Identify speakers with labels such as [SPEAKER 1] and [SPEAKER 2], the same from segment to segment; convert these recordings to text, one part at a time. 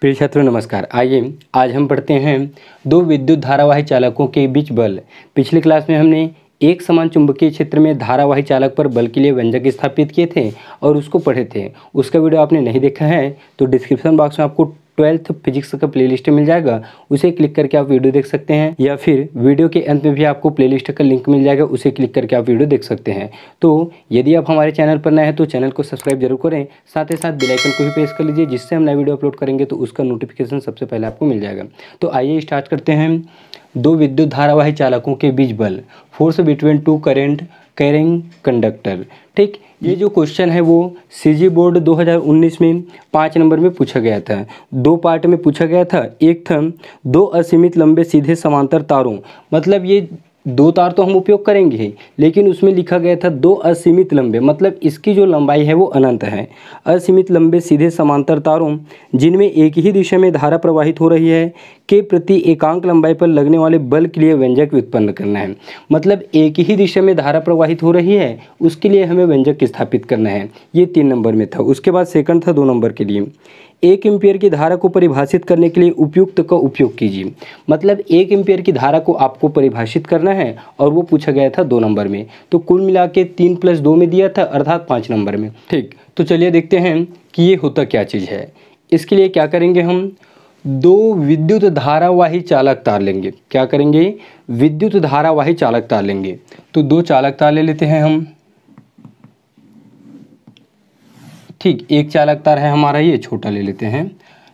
[SPEAKER 1] प्रिय छात्रों नमस्कार। आइए आज हम पढ़ते हैं दो विद्युत धारावाही चालकों के बीच बल। पिछली क्लास में हमने एक समान चुंबकीय क्षेत्र में धारावाही चालक पर बल के लिए व्यंजक स्थापित किए थे और उसको पढ़े थे। उसका वीडियो आपने नहीं देखा है तो डिस्क्रिप्शन बॉक्स में आपको 12th फिजिक्स का प्लेलिस्ट मिल जाएगा, उसे क्लिक करके आप वीडियो देख सकते हैं, या फिर वीडियो के अंत में भी आपको प्लेलिस्ट का लिंक मिल जाएगा, उसे क्लिक करके आप वीडियो देख सकते हैं। तो यदि आप हमारे चैनल पर नए हैं तो चैनल को सब्सक्राइब जरूर करें, साथ ही साथ बेल आइकन को भी प्रेस कर लीजिए, जिससे हम नया वीडियो अपलोड करेंगे तो उसका नोटिफिकेशन सबसे पहले आपको मिल जाएगा। तो आइए स्टार्ट करते हैं। दो विद्युत धारावाही चालकों के बीच बल, force between two current carrying conductor. ठीक, ये जो क्वेश्चन है वो सीजी बोर्ड 2019 में 5 नंबर में पूछा गया था। दो पार्ट में पूछा गया था। एक था दो असीमित लंबे सीधे समांतर तारों, मतलब ये दो तार तो हम उपयोग करेंगे ही, लेकिन उसमें लिखा गया था दो असीमित लंबे, मतलब इसकी जो लंबाई है वो अनंत है। असीमित लंबे सीधे समांतर तारों जिनमें एक ही दिशा में धारा प्रवाहित हो रही है के प्रति एकांक लंबाई पर लगने वाले बल के लिए व्यंजक व्युत्पन्न करना है। मतलब एक ही दिशा में धारा प्रवाहित हो रही है उसके लिए हमें व्यंजक स्थापित करना है। ये 3 नंबर में था। उसके बाद सेकंड था 2 नंबर के लिए, 1 एम्पीयर की धारा को परिभाषित करने के लिए उपयुक्त का उपयोग कीजिए। मतलब 1 एम्पीयर की धारा को आपको परिभाषित करना है और वो पूछा गया था 2 नंबर में। तो कुल मिला के 3 + 2 में दिया था, अर्थात 5 नंबर में। ठीक, तो चलिए देखते हैं कि ये होता क्या चीज़ है। इसके लिए क्या करेंगे, हम दो विद्युत धारावाही चालक तार लेंगे। क्या करेंगे, विद्युत धारावाही चालक तार लेंगे। तो 2 चालक तार ले लेते हैं हम। ठीक, एक चालक तार है हमारा, ये छोटा ले लेते हैं।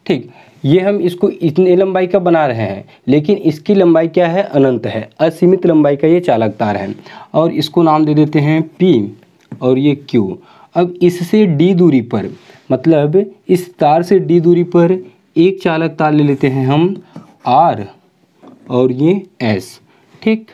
[SPEAKER 1] ठीक, ये हम इसको इतने लंबाई का बना रहे हैं, लेकिन इसकी लंबाई क्या है, अनंत है, असीमित लंबाई का ये चालक तार है। और इसको नाम दे देते हैं P और ये Q। अब इससे D दूरी पर, मतलब इस तार से D दूरी पर एक चालक तार ले लेते हैं हम R और ये S। ठीक,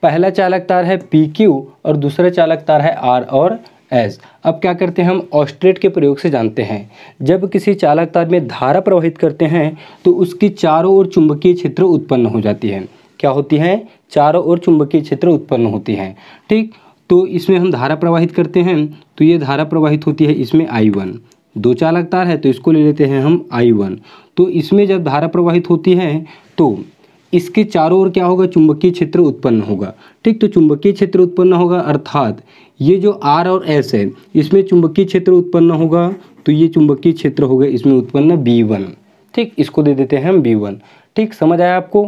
[SPEAKER 1] पहला चालक तार है PQ और दूसरा चालक तार है R और S। अब क्या करते हैं, हम ऑस्टेट के प्रयोग से जानते हैं, जब किसी चालक तार में धारा प्रवाहित करते हैं तो उसकी चारों ओर चुंबकीय क्षेत्र उत्पन्न हो जाती है। क्या होती है, चारों ओर चुंबकीय क्षेत्र उत्पन्न होती है। ठीक, तो इसमें हम धारा प्रवाहित करते हैं तो ये धारा प्रवाहित होती है इसमें I1। 2 चालक तार है तो इसको ले लेते हैं हम I1। तो इसमें जब धारा प्रवाहित होती है तो इसके चारों ओर क्या होगा, चुंबकीय क्षेत्र उत्पन्न होगा। ठीक, तो चुंबकीय क्षेत्र उत्पन्न होगा, अर्थात ये जो R और S है इसमें चुंबकीय क्षेत्र उत्पन्न होगा, तो ये चुंबकीय क्षेत्र होगा इसमें उत्पन्न B1। ठीक, इसको दे देते हैं हम B1। ठीक, समझ आया आपको।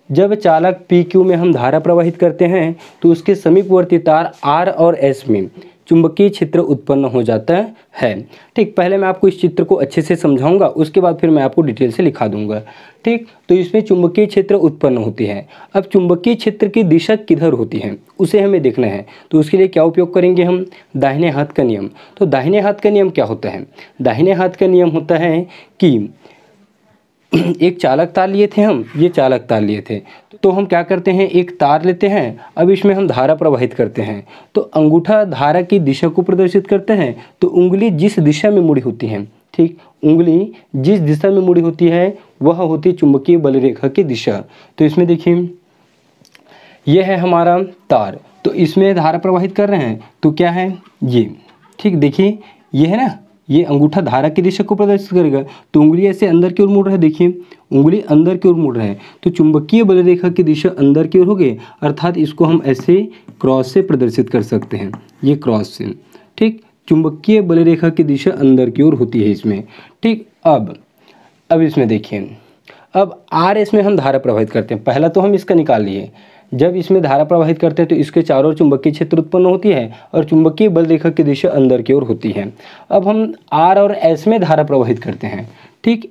[SPEAKER 1] जब चालक PQ में हम धारा प्रवाहित करते हैं तो उसके समीपवर्ती तार R और S में चुंबकीय क्षेत्र उत्पन्न हो जाता है। ठीक, पहले मैं आपको इस चित्र को अच्छे से समझाऊंगा, उसके बाद फिर मैं आपको डिटेल से लिखा दूंगा। ठीक, तो इसमें चुंबकीय क्षेत्र उत्पन्न होती है। अब चुंबकीय क्षेत्र की दिशा किधर होती है उसे हमें देखना है, तो उसके लिए क्या उपयोग करेंगे हम, दाहिने हाथ का नियम। तो दाहिने हाथ का नियम क्या होता है, दाहिने हाथ का नियम होता है कि एक चालक तार लिए थे हम, ये चालक तार लिए थे, तो हम क्या करते हैं, एक तार लेते हैं, अब इसमें हम धारा प्रवाहित करते हैं। तो अंगूठा धारा की दिशा को प्रदर्शित करते हैं, तो उंगली जिस दिशा में मुड़ी होती है, ठीक, उंगली जिस दिशा में मुड़ी होती है वह होती है चुंबकीय बल रेखा की दिशा। तो इसमें देखिए यह है हमारा तार, तो इसमें धारा प्रवाहित कर रहे हैं, तो क्या है ये, ठीक, देखिए ये है ना, ये अंगूठा धारा की दिशा को प्रदर्शित करेगा, तो उंगली ऐसे अंदर की ओर मुड़ रहा है। देखिए उंगली अंदर की ओर मुड़ रहा है, तो चुंबकीय बल रेखा की दिशा अंदर की ओर हो गई, अर्थात इसको हम ऐसे क्रॉस से प्रदर्शित कर सकते हैं, ये क्रॉस से। ठीक, चुंबकीय बल रेखा की दिशा अंदर की ओर होती है इसमें। ठीक, अब इसमें देखिए, अब RS में हम धारा प्रवाहित करते हैं। पहला तो हम इसका निकाल लिए, जब इसमें धारा प्रवाहित करते हैं तो इसके चारों ओर चुंबकीय क्षेत्र उत्पन्न होती है और चुंबकीय बल रेखा की दिशा अंदर की ओर होती है। अब हम R और S में धारा प्रवाहित करते हैं। ठीक,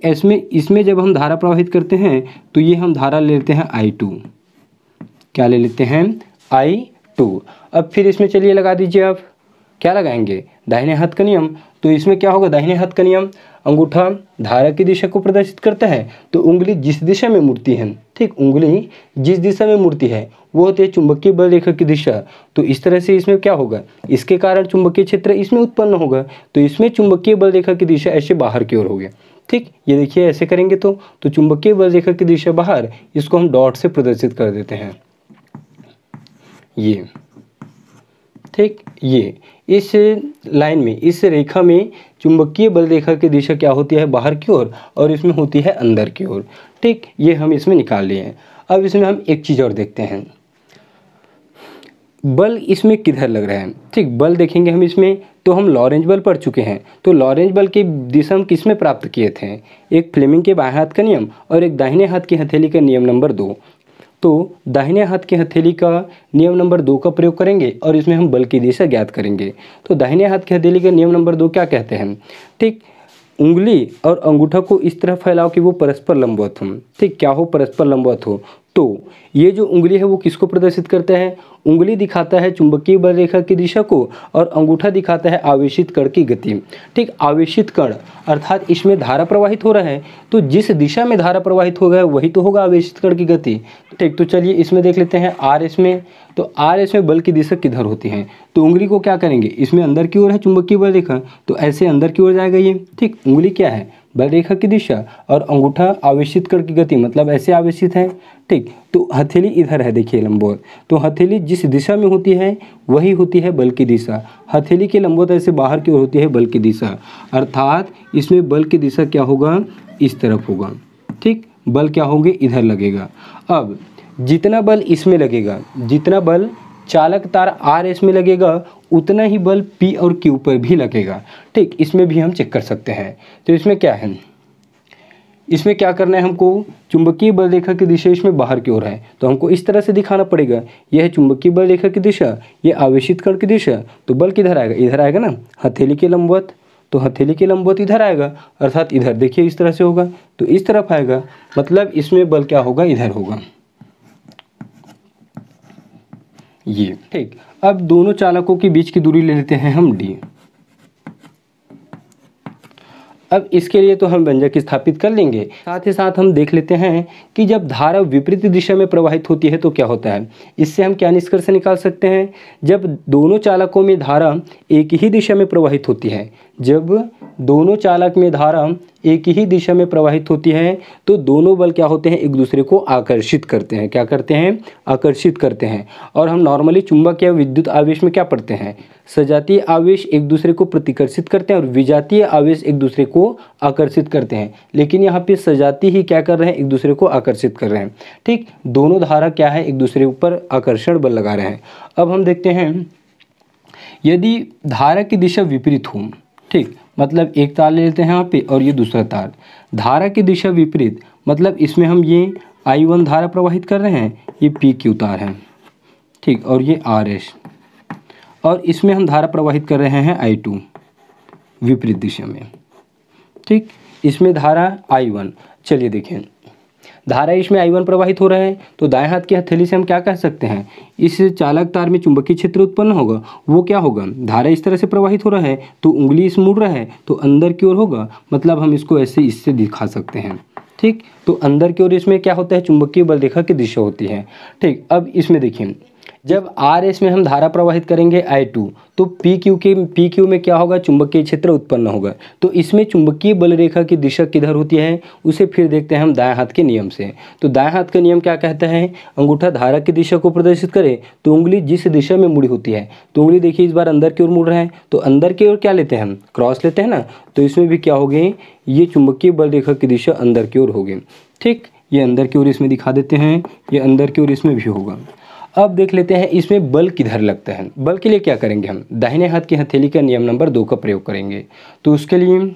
[SPEAKER 1] इसमें जब हम धारा प्रवाहित करते हैं तो ये हम धारा ले लेते हैं I2। क्या ले लेते हैं, I2। अब फिर इसमें चलिए लगा दीजिए, आप क्या लगाएंगे, दाहिने हाथ का नियम। तो इसमें क्या होगा, दाहिने हाथ का नियम, अंगूठा धारा की दिशा को प्रदर्शित करता है, तो उंगली जिस दिशा में मुड़ती है, ठीक, उंगली जिस दिशा में मुड़ती है वो होती है चुंबकीय बल रेखा की दिशा। तो इस तरह से इसमें क्या होगा, इसके कारण चुंबकीय क्षेत्र इसमें उत्पन्न होगा, तो इसमें चुंबकीय बल रेखा की दिशा ऐसे बाहर की ओर होगी। ठीक, ये देखिए ऐसे करेंगे तो चुंबकीय बल रेखा की दिशा बाहर, इसको हम डॉट से प्रदर्शित कर देते हैं, ये। ठीक, ये इस लाइन में, इस रेखा में चुंबकीय बल रेखा की दिशा क्या होती है, बाहर की ओर, और इसमें होती है अंदर की ओर। ठीक, ये हम इसमें निकाल लिए हैं। अब इसमें हम एक चीज़ और देखते हैं, बल इसमें किधर लग रहा है। ठीक, बल देखेंगे हम इसमें, तो हम लॉरेंज बल पढ़ चुके हैं। तो लॉरेंज बल की दिशा हम किस में प्राप्त किए थे, एक फ्लेमिंग के बाएं हाथ का नियम और एक दाहिने हाथ की हथेली का नियम नंबर 2। तो दाहिने हाथ की हथेली का नियम नंबर 2 का प्रयोग करेंगे और इसमें हम बल की दिशा ज्ञात करेंगे। तो दाहिने हाथ की हथेली का नियम नंबर 2 क्या कहते हैं, ठीक, उंगली और अंगूठा को इस तरह फैलाओ कि वो परस्पर लंबवत हो। ठीक, क्या हो, परस्पर लंबवत हो। तो ये जो उंगली है वो किसको प्रदर्शित करता है, उंगली दिखाता है चुंबकीय बल रेखा की दिशा को और अंगूठा दिखाता है आवेशित कण की गति। ठीक, आवेशित कण अर्थात इसमें धारा प्रवाहित हो रहा है, तो जिस दिशा में धारा प्रवाहित होगा वही तो होगा आवेशित कण की गति। ठीक, तो चलिए इसमें देख लेते हैं आर एस में। तो आर एस में बल की दिशा किधर होती है, तो उंगली को क्या करेंगे, इसमें अंदर की ओर है चुंबकीय बल रेखा, तो ऐसे अंदर की ओर जाएगा ये। ठीक, उंगली क्या है, बल रेखा की दिशा, और अंगूठा आवेशित कण की गति, मतलब ऐसे आवेशित है। ठीक, तो हथेली इधर है, देखिए लंबवत, तो हथेली जिस दिशा में होती है वही होती है बल की दिशा। हथेली के लंबवत ऐसे बाहर की ओर होती है बल की दिशा, अर्थात इसमें बल की दिशा क्या होगा, इस तरफ होगा। ठीक, बल क्या होंगे, इधर लगेगा। अब जितना बल इसमें लगेगा, जितना बल चालक तार आर एस में लगेगा, उतना ही बल पी और क्यू पर भी लगेगा। ठीक, इसमें भी हम चेक कर सकते हैं। तो इसमें क्या है, इसमें क्या करना है हमको, चुंबकीय बल रेखा की दिशा इसमें बाहर की ओर है, तो हमको इस तरह से दिखाना पड़ेगा, यह है चुंबकीय बल रेखा की दिशा, ये आवेशित कण की दिशा, तो बल किधर आएगा, इधर आएगा ना, हथेली के लंबवत, तो हथेली के लंबवत इधर आएगा, अर्थात इधर देखिए इस तरह से होगा, तो इस तरफ आएगा, मतलब इसमें बल क्या होगा, इधर होगा ये। ठीक, अब दोनों चालकों के बीच की दूरी ले लेते हैं हम d। अब इसके लिए तो हम व्यंजक स्थापित कर लेंगे, साथ ही साथ हम देख लेते हैं कि जब धारा विपरीत दिशा में प्रवाहित होती है तो क्या होता है। इससे हम क्या निष्कर्ष निकाल सकते हैं, जब दोनों चालकों में धारा एक ही दिशा में प्रवाहित होती है, जब दोनों चालक में धारा एक ही दिशा में प्रवाहित होती है, तो दोनों बल क्या होते हैं, एक दूसरे को आकर्षित करते हैं। क्या करते हैं, आकर्षित करते हैं। और हम नॉर्मली चुंबक या विद्युत आवेश में क्या पढ़ते हैं, सजातीय आवेश एक दूसरे को प्रतिकर्षित करते हैं और विजातीय आवेश एक दूसरे को आकर्षित करते हैं। लेकिन यहाँ पे सजाती ही क्या कर रहे हैं, एक दूसरे को आकर्षित कर रहे हैं। ठीक, दोनों धारा क्या है, एक दूसरे ऊपर आकर्षण बल लगा रहे हैं। अब हम देखते हैं, यदि धारा की दिशा विपरीत हो, ठीक, मतलब एक तार ले लेते हैं यहाँ पे और ये दूसरा तार, धारा की दिशा विपरीत, मतलब इसमें हम ये I1 धारा प्रवाहित कर रहे हैं, ये PQ तार है, ठीक, और ये RS, और इसमें हम धारा प्रवाहित कर रहे हैं I2 विपरीत दिशा में। ठीक, इसमें धारा I1, चलिए देखें, धारा इसमें I1 प्रवाहित हो रहा है, तो दाएं हाथ की हथेली से हम क्या कह सकते हैं, इस चालक तार में चुंबकीय क्षेत्र उत्पन्न होगा, वो क्या होगा, धारा इस तरह से प्रवाहित हो रहा है तो उंगली इस मुड़ रहा है तो अंदर की ओर होगा, मतलब हम इसको ऐसे इससे दिखा सकते हैं। ठीक, तो अंदर की ओर इसमें क्या होता है, चुंबकीय बल रेखा की दिशा होती है। ठीक, अब इसमें देखिए, जब आर एस में हम धारा प्रवाहित करेंगे I2, तो पी क्यू में क्या होगा, चुंबकीय क्षेत्र उत्पन्न होगा। तो इसमें चुंबकीय बल रेखा की दिशा किधर होती है, उसे फिर देखते हैं हम दाएं हाथ के नियम से। तो दाएं हाथ का नियम क्या कहता है, अंगूठा धारा की दिशा को प्रदर्शित करे तो उंगली जिस दिशा में मुड़ी होती है, तो उंगली देखिए इस बार अंदर की ओर मुड़ रहा है, तो अंदर की ओर क्या लेते हैं हम, क्रॉस लेते हैं ना, तो इसमें भी क्या होगी, ये चुंबकीय बल रेखा की दिशा अंदर की ओर होगी। ठीक, ये अंदर की ओर इसमें दिखा देते हैं, ये अंदर की ओर इसमें भी होगा। अब देख लेते हैं इसमें बल किधर लगता है। बल के लिए क्या करेंगे, हम दाहिने हाथ की हथेली का नियम नंबर 2 का प्रयोग करेंगे। तो उसके लिए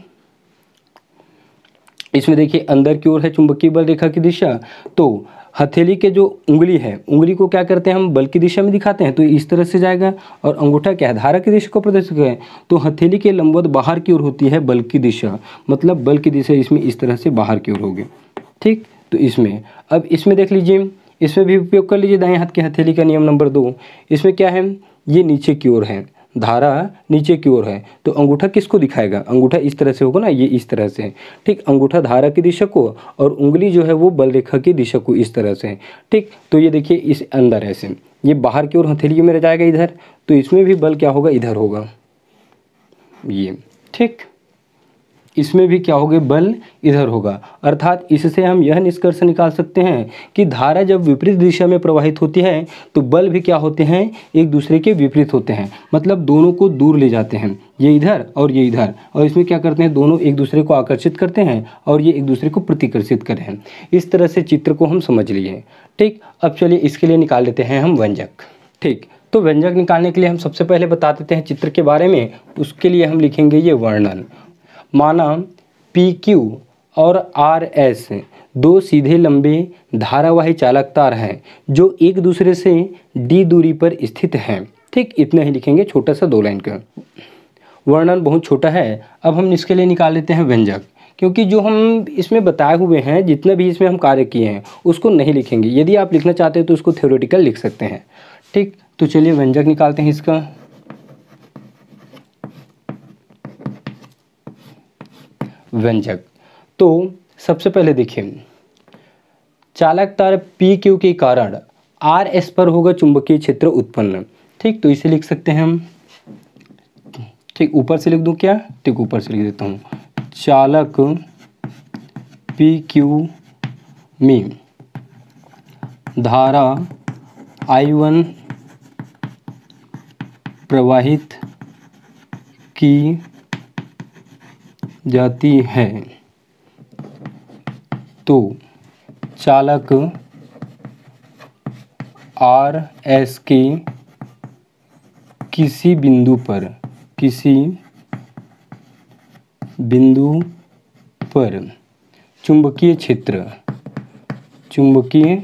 [SPEAKER 1] इसमें देखिए अंदर की ओर है चुंबकीय बल रेखा की दिशा, तो हथेली के जो उंगली है, उंगली को क्या करते हैं हम, बल की दिशा में दिखाते हैं, तो इस तरह से जाएगा, और अंगूठा क्या है, धारा की दिशा को प्रदर्शित करें, तो हथेली के लंबवत बाहर की ओर होती है बल की दिशा, मतलब बल की दिशा इसमें इस तरह से बाहर की ओर होगी। ठीक, तो इसमें अब इसमें देख लीजिए, इसमें भी उपयोग कर लीजिए दाएं हाथ की हथेली का नियम नंबर 2। इसमें क्या है, ये नीचे की ओर है, धारा नीचे की ओर है, तो अंगूठा किसको दिखाएगा, अंगूठा इस तरह से होगा ना, ये इस तरह से। ठीक, अंगूठा धारा की दिशा को और उंगली जो है वो बल रेखा की दिशा को इस तरह से। ठीक, तो ये देखिए इस अंदर ऐसे, ये बाहर की ओर हथेली में रह जाएगा इधर, तो इसमें भी बल क्या होगा, इधर होगा ये। ठीक, इसमें भी क्या होगा, बल इधर होगा। अर्थात इससे हम यह निष्कर्ष निकाल सकते हैं कि धारा जब विपरीत दिशा में प्रवाहित होती है तो बल भी क्या होते हैं, एक दूसरे के विपरीत होते हैं, मतलब दोनों को दूर ले जाते हैं, ये इधर और ये इधर, और इसमें क्या करते हैं, दोनों एक दूसरे को आकर्षित करते हैं और ये एक दूसरे को प्रतिकर्षित करते हैं। इस तरह से चित्र को हम समझ लिए। ठीक, अब चलिए इसके लिए निकाल लेते हैं हम व्यंजक। ठीक, तो व्यंजक निकालने के लिए हम सबसे पहले बता देते हैं चित्र के बारे में। उसके लिए हम लिखेंगे ये वर्णन। माना PQ और RS दो सीधे लंबे धारावाही चालक तार हैं जो एक दूसरे से D दूरी पर स्थित हैं। ठीक, इतना ही लिखेंगे, छोटा सा 2 लाइन का वर्णन, बहुत छोटा है। अब हम इसके लिए निकाल लेते हैं व्यंजक, क्योंकि जो हम इसमें बताए हुए हैं, जितना भी इसमें हम कार्य किए हैं उसको नहीं लिखेंगे। यदि आप लिखना चाहते हैं तो उसको थ्योरेटिकल लिख सकते हैं। ठीक, तो चलिए व्यंजक निकालते हैं इसका। व्यंजक, तो सबसे पहले देखिए, चालक तार PQ के कारण RS पर होगा चुंबकीय क्षेत्र उत्पन्न। ठीक, तो इसे लिख सकते हैं हम। ठीक, ऊपर से लिख दूं क्या? ठीक, ऊपर से लिख देता हूँ। चालक PQ में धारा I1 प्रवाहित की जाती है तो चालक RS के किसी बिंदु पर चुंबकीय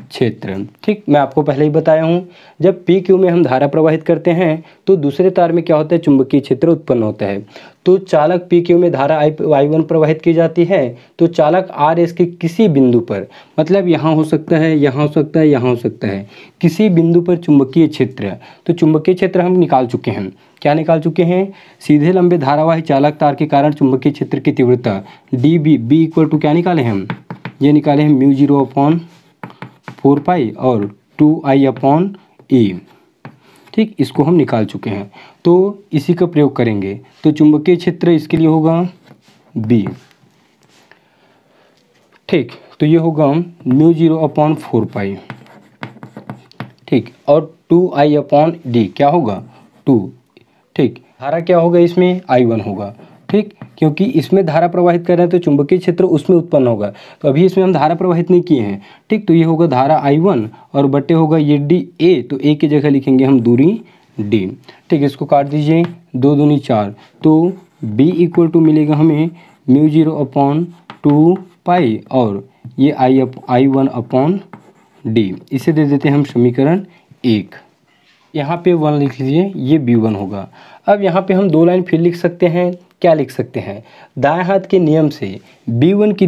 [SPEAKER 1] क्षेत्र। ठीक, मैं आपको पहले ही बताया हूँ, जब PQ में हम धारा प्रवाहित करते हैं तो दूसरे तार में क्या होता है, चुंबकीय क्षेत्र उत्पन्न होता है। तो चालक PQ में धारा I1 प्रवाहित की जाती है तो चालक RS के किसी बिंदु पर, मतलब यहाँ हो सकता है, यहाँ हो सकता है, यहाँ हो सकता है, किसी बिंदु पर चुंबकीय क्षेत्र। तो चुंबकीय क्षेत्र हम निकाल चुके हैं। क्या निकाल चुके हैं? सीधे लंबे धारावाही चालक तार के कारण चुंबकीय क्षेत्र की तीव्रता DB, B इक्वल टू क्या निकाले हम? ये निकाले हैं μ0/4 पाई और 2I/E। ठीक, इसको हम निकाल चुके हैं, तो इसी का प्रयोग करेंगे। तो चुंबकीय क्षेत्र इसके लिए होगा B। ठीक, तो ये होगा μ0/4 पाई। ठीक, और 2I/D क्या होगा? 2। ठीक, धारा क्या होगा इसमें? I1 होगा। ठीक, क्योंकि इसमें धारा प्रवाहित कर रहे हैं तो चुंबकीय क्षेत्र उसमें उत्पन्न होगा। तो अभी इसमें हम धारा प्रवाहित नहीं किए हैं। ठीक, तो ये होगा धारा I1 और बटे होगा ये DA, तो A की जगह लिखेंगे हम दूरी D। ठीक, इसको काट दीजिए, 2 दूनी 4, तो B इक्वल टू मिलेगा हमें μ0/2 पाई और ये I1/D। इसे दे देते हैं हम समीकरण 1। यहाँ पे 1 लिख लीजिए, ये B1 होगा। अब यहाँ पे हम 2 लाइन फिर लिख सकते हैं। क्या लिख सकते हैं? दाएं हाथ के नियम से B1 की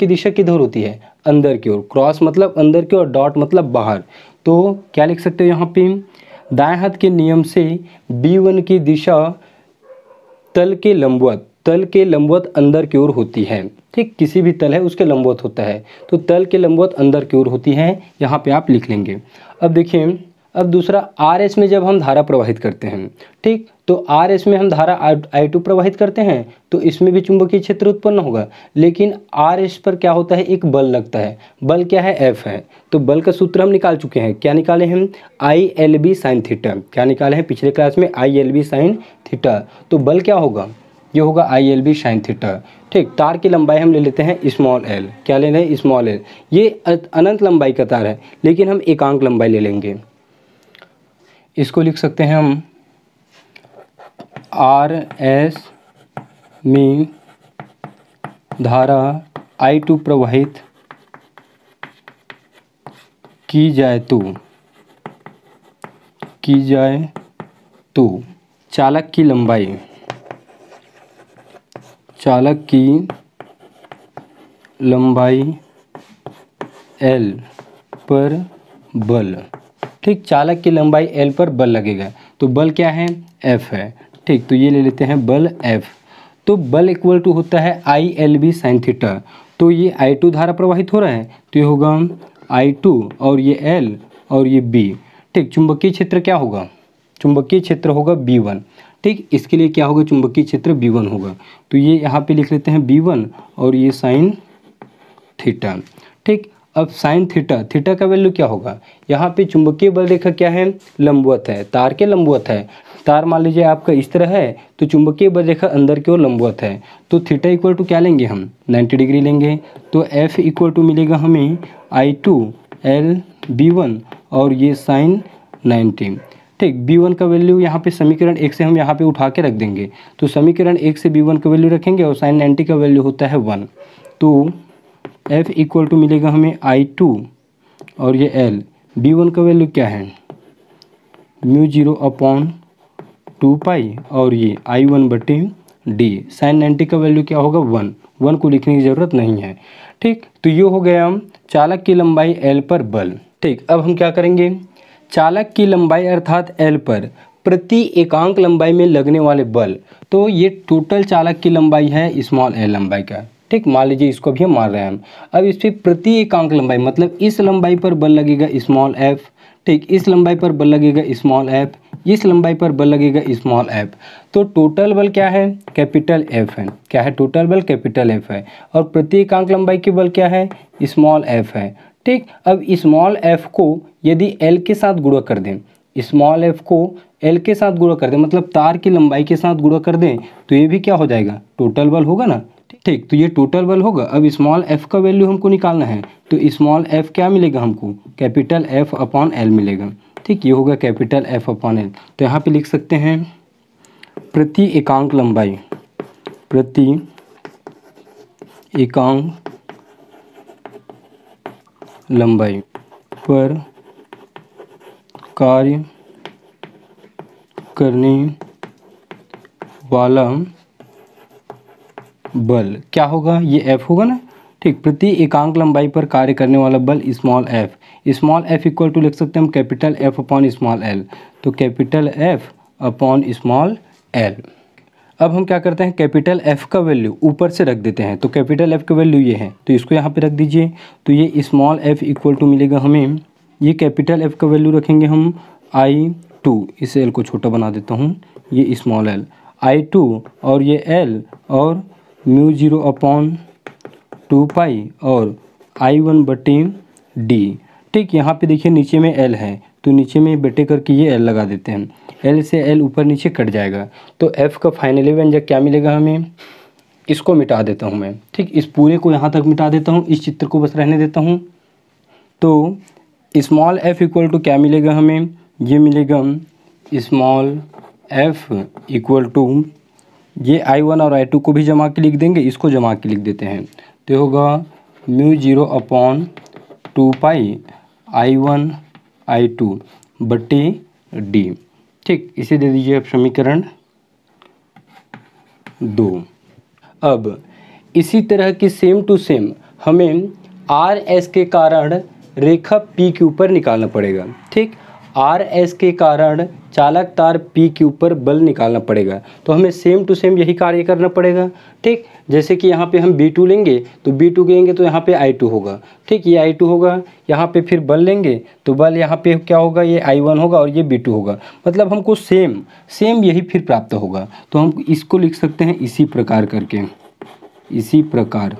[SPEAKER 1] दिशा किधर होती है? अंदर की ओर। क्रॉस मतलब अंदर की ओर, डॉट मतलब बाहर। तो क्या लिख सकते हो यहाँ पे? दाएं हाथ के नियम से B1 की दिशा तल के लंबवत अंदर की ओर होती है। ठीक, किसी भी तल है उसके लंबवत होता है, तो तल के लंबवत अंदर की ओर होती है, यहाँ पे आप लिख लेंगे। अब देखिए, अब दूसरा RS में जब हम धारा प्रवाहित करते हैं, ठीक, तो RS में हम धारा I2 प्रवाहित करते हैं तो इसमें भी चुंबकीय क्षेत्र उत्पन्न होगा, लेकिन RS पर क्या होता है, एक बल लगता है। बल क्या है? F है। तो बल का सूत्र हम निकाल चुके हैं। क्या निकाले हम? ILB sin theta. क्या निकाले हैं पिछले क्लास में? ILB sin theta. तो बल क्या होगा? ये होगा ILB sin थीटा। ठीक, तार की लंबाई हम ले लेते हैं स्मॉल l। क्या ले रहे हैं? Small l। ये अनंत लंबाई का तार है, लेकिन हम एकांक लंबाई ले लेंगे। इसको लिख सकते हैं हम RS में धारा I2 प्रवाहित की जाए तो चालक की लंबाई L पर बल। ठीक, चालक की लंबाई L पर बल लगेगा, तो बल क्या है? F है। ठीक, तो ये ले लेते हैं बल F। तो बल इक्वल टू होता है ILB sin थीटा। तो ये I2 धारा प्रवाहित हो रहा है, तो ये होगा I2 और ये L और ये B। ठीक, चुंबकीय क्षेत्र क्या होगा? चुंबकीय क्षेत्र होगा B1। ठीक, इसके लिए क्या होगा, चुंबकीय क्षेत्र B1 होगा। तो ये यहाँ पे लिख लेते हैं B1 और ये साइन थीटा। ठीक, अब साइन थीटा, थीटा का वैल्यू क्या होगा, यहाँ पे चुंबकीय बल रेखा क्या है, लंबवत है, तार के लंबवत है। तार मान लीजिए आपका इस तरह है तो चुंबकीय बल रेखा अंदर की ओर लंबवत है। तो थीटा इक्वल टू क्या लेंगे हम, 90 डिग्री लेंगे। तो F इक्वल टू मिलेगा हमें I2 L B1 और ये साइन 90। ठीक, B1 का वैल्यू यहाँ पे समीकरण 1 से हम यहाँ पे उठा के रख देंगे। तो समीकरण 1 से B1 का वैल्यू रखेंगे और साइन 90 का वैल्यू होता है 1। तो F इक्वल टू मिलेगा हमें I2 और ये L, B1 का वैल्यू क्या है, μ0/2 और ये I1/d। साइन 90 का वैल्यू क्या होगा, 1 को लिखने की ज़रूरत नहीं है। ठीक, तो ये हो गया चालक की लंबाई L पर बल। ठीक, अब हम क्या करेंगे, चालक की लंबाई अर्थात L पर प्रति एकांक लंबाई में लगने वाले बल। तो ये टोटल चालक की लंबाई है स्मॉल l लंबाई का। ठीक, मान लीजिए इसको भी हम मान रहे हैं हम। अब इस पर प्रति एकांक लंबाई मतलब इस लंबाई पर बल लगेगा स्मॉल f। ठीक, इस लंबाई पर बल लगेगा स्मॉल f, इस लंबाई पर बल लगेगा स्मॉल f। तो टोटल बल क्या है, कैपिटल F है। क्या है, टोटल बल कैपिटल F है और प्रति एकांक लंबाई के बल क्या है, स्मॉल f है। ठीक, अब स्मॉल f को यदि L के साथ गुणा कर दें, स्मॉल f को L के साथ गुणा कर दें मतलब तार की लंबाई के साथ गुणा कर दें, तो ये भी क्या हो जाएगा, टोटल बल होगा ना। ठीक, तो ये टोटल बल होगा। अब स्मॉल f का वैल्यू हमको निकालना है, तो स्मॉल f क्या मिलेगा हमको, कैपिटल F/L मिलेगा। ठीक, ये होगा कैपिटल F/L। तो यहाँ पे लिख सकते हैं प्रति एकांक लंबाई, प्रति एकांक लंबाई पर कार्य करने वाला बल क्या होगा, ये F होगा ना। ठीक, प्रति एकांक लंबाई पर कार्य करने वाला बल small f। Small f equal to लिख सकते हैं हम कैपिटल F/स्मॉल l। तो कैपिटल F/स्मॉल l। अब हम क्या करते हैं, कैपिटल F का वैल्यू ऊपर से रख देते हैं। तो कैपिटल F का वैल्यू ये है, तो इसको यहाँ पे रख दीजिए। तो ये स्मॉल f इक्वल टू मिलेगा हमें, ये कैपिटल F का वैल्यू रखेंगे हम I2, इस l को छोटा बना देता हूँ, ये स्मॉल l I2 और ये l और μ0/2 और I1/d। ठीक, यहाँ पे देखिए नीचे में l है तो नीचे में बटे करके ये l लगा देते हैं, l से l ऊपर नीचे कट जाएगा। तो f का फाइनली व्यंजक क्या मिलेगा हमें, इसको मिटा देता हूँ मैं। ठीक, इस पूरे को यहाँ तक मिटा देता हूँ, इस चित्र को बस रहने देता हूँ। तो स्मॉल f इक्वल टू क्या मिलेगा हमें, ये मिलेगा स्मॉल f इक्वल टू, ये I1 और I2 को भी जमा के लिख देंगे, इसको जमा के लिख देते हैं। तो होगा μ0/2 I1 I2/d। ठीक, इसे दे दीजिए आप समीकरण 2। अब इसी तरह की सेम टू सेम हमें RS के कारण रेखा P के ऊपर निकालना पड़ेगा। ठीक, RS के कारण चालक तार P के ऊपर बल निकालना पड़ेगा। तो हमें सेम टू सेम यही कार्य करना पड़ेगा। ठीक, जैसे कि यहाँ पे हम B2 लेंगे तो B2 लेंगे तो यहाँ पे I2 होगा। ठीक, ये I2 होगा, यहाँ पे फिर बल लेंगे तो बल यहाँ पे क्या होगा, ये I1 होगा और ये B2 होगा। मतलब हमको सेम यही फिर प्राप्त होगा। तो हम इसको लिख सकते हैं इसी प्रकार करके, इसी प्रकार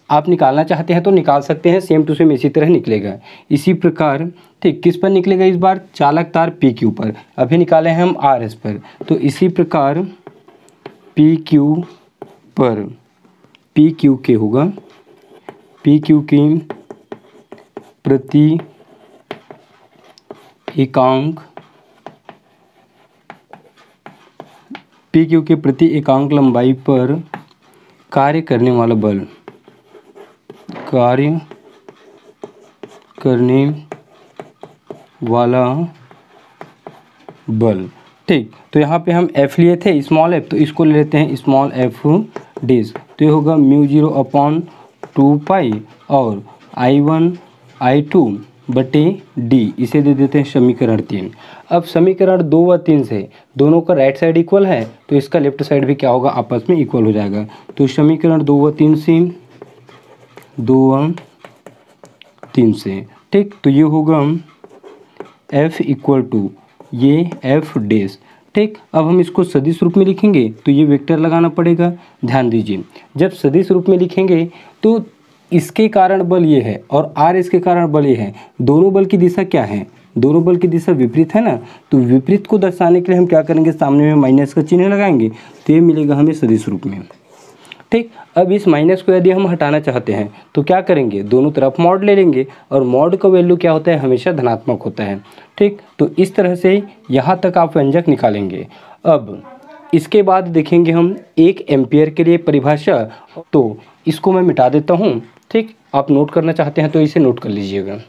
[SPEAKER 1] आप निकालना चाहते हैं तो निकाल सकते हैं, सेम टू सेम इसी तरह निकलेगा, इसी प्रकार। ठीक, किस पर निकलेगा इस बार, चालक तार P के ऊपर। अभी निकाले हैं हम RS पर, तो इसी प्रकार PQ पर PQ के होगा, PQ की प्रति एकांक, PQ के प्रति एकांक लंबाई पर कार्य करने वाला बल, कार्य करने वाला बल। ठीक, तो यहाँ पे हम F लिए थे स्मॉल f, तो इसको ले लेते हैं स्मॉल f/d। तो ये होगा μ0/2 और I1 I2/d, इसे दे देते हैं समीकरण 3। अब समीकरण 2 व 3 से दोनों का राइट साइड इक्वल है तो इसका लेफ्ट साइड भी क्या होगा, आपस में इक्वल हो जाएगा। तो समीकरण 2 व 3 से, 2 व 3 से, ठीक, तो ये होगा F इक्वल टू ये F डैश, ठीक, अब हम इसको सदिश रूप में लिखेंगे तो ये वेक्टर लगाना पड़ेगा। ध्यान दीजिए, जब सदिश रूप में लिखेंगे तो इसके कारण बल ये है और आर इसके कारण बल ये है, दोनों बल की दिशा क्या है, दोनों बल की दिशा विपरीत है ना। तो विपरीत को दर्शाने के लिए हम क्या करेंगे, सामने में माइनस का चिन्ह लगाएंगे तो ये मिलेगा हमें सदिश रूप में। ठीक, अब इस माइनस को यदि हम हटाना चाहते हैं तो क्या करेंगे, दोनों तरफ मॉड ले लेंगे और मॉड का वैल्यू क्या होता है, हमेशा धनात्मक होता है। ठीक, तो इस तरह से यहाँ तक आप व्यंजक निकालेंगे। अब इसके बाद देखेंगे हम 1 एम्पियर के लिए परिभाषा, तो इसको मैं मिटा देता हूँ। ठीक, आप नोट करना चाहते हैं तो इसे नोट कर लीजिएगा।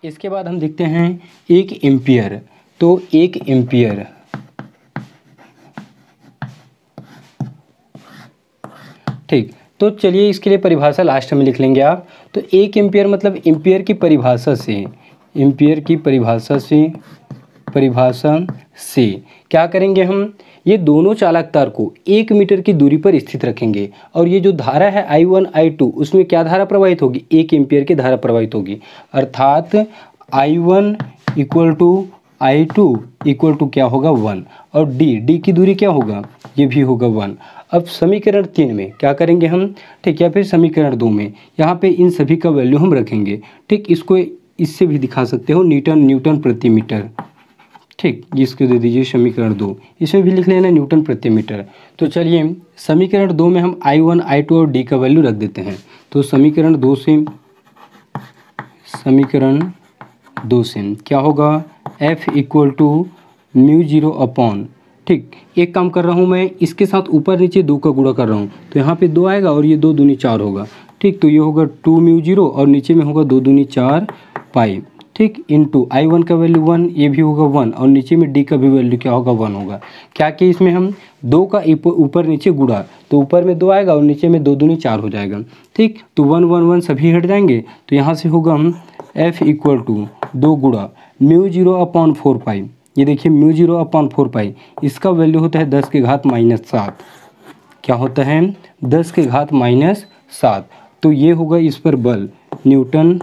[SPEAKER 1] इसके बाद हम देखते हैं 1 एम्पियर, तो 1 एम्पियर ठीक, तो चलिए इसके लिए परिभाषा लास्ट में लिख लेंगे आप। तो 1 एम्पियर मतलब एम्पियर की परिभाषा से, एम्पियर की परिभाषा से क्या करेंगे हम, ये दोनों चालक तार को 1 मीटर की दूरी पर स्थित रखेंगे और ये जो धारा है I1 I2 उसमें क्या धारा प्रवाहित होगी, 1 एम्पियर की धारा प्रवाहित होगी, अर्थात I1 equal to I2 equal to क्या होगा 1 और D की दूरी क्या होगा, ये भी होगा 1। अब समीकरण 3 में क्या करेंगे हम, ठीक, या फिर समीकरण 2 में यहाँ पे इन सभी का वैल्यू हम रखेंगे। ठीक, इसको इससे भी दिखा सकते हो, न्यूटन प्रति मीटर। ठीक, जिसको दे दीजिए समीकरण 2, इसमें भी लिख लेना न्यूटन प्रति मीटर। तो चलिए समीकरण 2 में हम I1 I2 और D का वैल्यू रख देते हैं। तो समीकरण 2 से क्या होगा, F इक्वल टू μ0 अपॉन, ठीक, एक काम कर रहा हूँ मैं, इसके साथ ऊपर नीचे 2 का गुणा कर रहा हूँ तो यहाँ पे 2 आएगा और ये 2 दूनी 4 होगा। ठीक, तो ये होगा 2 μ0 और नीचे में होगा 2 दूनी 4 पाई। ठीक, इंटू I1 का वैल्यू 1, ये भी होगा 1 और नीचे में D का भी वैल्यू क्या होगा 1 होगा। क्या कि इसमें हम 2 का ऊपर नीचे गुणा, तो ऊपर में 2 आएगा और नीचे में 2 दूनी 4 हो जाएगा। ठीक, तो 1 1 1 सभी हट जाएंगे तो यहाँ से होगा हम F इक्वल टू 2 गुणा μ0 अपॉन 4 पाई। ये देखिए μ0 अपॉन 4 पाई, इसका वैल्यू होता है 10 के घात -7। क्या होता है, 10 के घात -7। तो ये होगा इस पर बल न्यूटन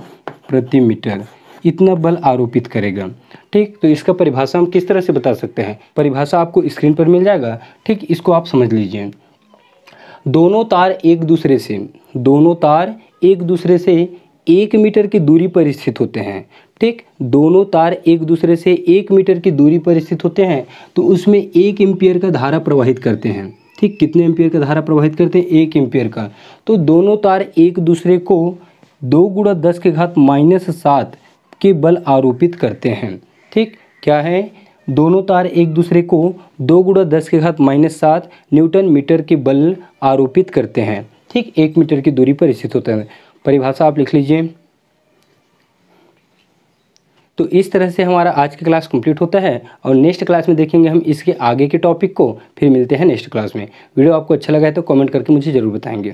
[SPEAKER 1] प्रति मीटर, इतना बल आरोपित करेगा। ठीक, तो इसका परिभाषा हम किस तरह से बता सकते हैं, परिभाषा आपको स्क्रीन पर मिल जाएगा। ठीक, इसको आप समझ लीजिए, दोनों तार एक दूसरे से 1 मीटर की दूरी पर स्थित होते हैं। ठीक, दोनों तार एक दूसरे से 1 मीटर की दूरी पर स्थित होते हैं तो उसमें 1 एम्पियर का धारा प्रवाहित करते हैं। ठीक, कितने एम्पियर का धारा प्रवाहित करते हैं, 1 एम्पियर का। तो दोनों तार एक दूसरे को 2 गुणा 10 के घात -7 के बल आरोपित करते हैं। ठीक, क्या है, दोनों तार एक दूसरे को 2 गुणा 10 के घात -7 न्यूटन मीटर के बल आरोपित करते हैं। ठीक, 1 मीटर की दूरी पर स्थित होते हैं। परिभाषा आप लिख लीजिए। तो इस तरह से हमारा आज की क्लास कंप्लीट होता है और नेक्स्ट क्लास में देखेंगे हम इसके आगे के टॉपिक को। फिर मिलते हैं नेक्स्ट क्लास में। वीडियो आपको अच्छा लगा है तो कमेंट करके मुझे ज़रूर बताएंगे।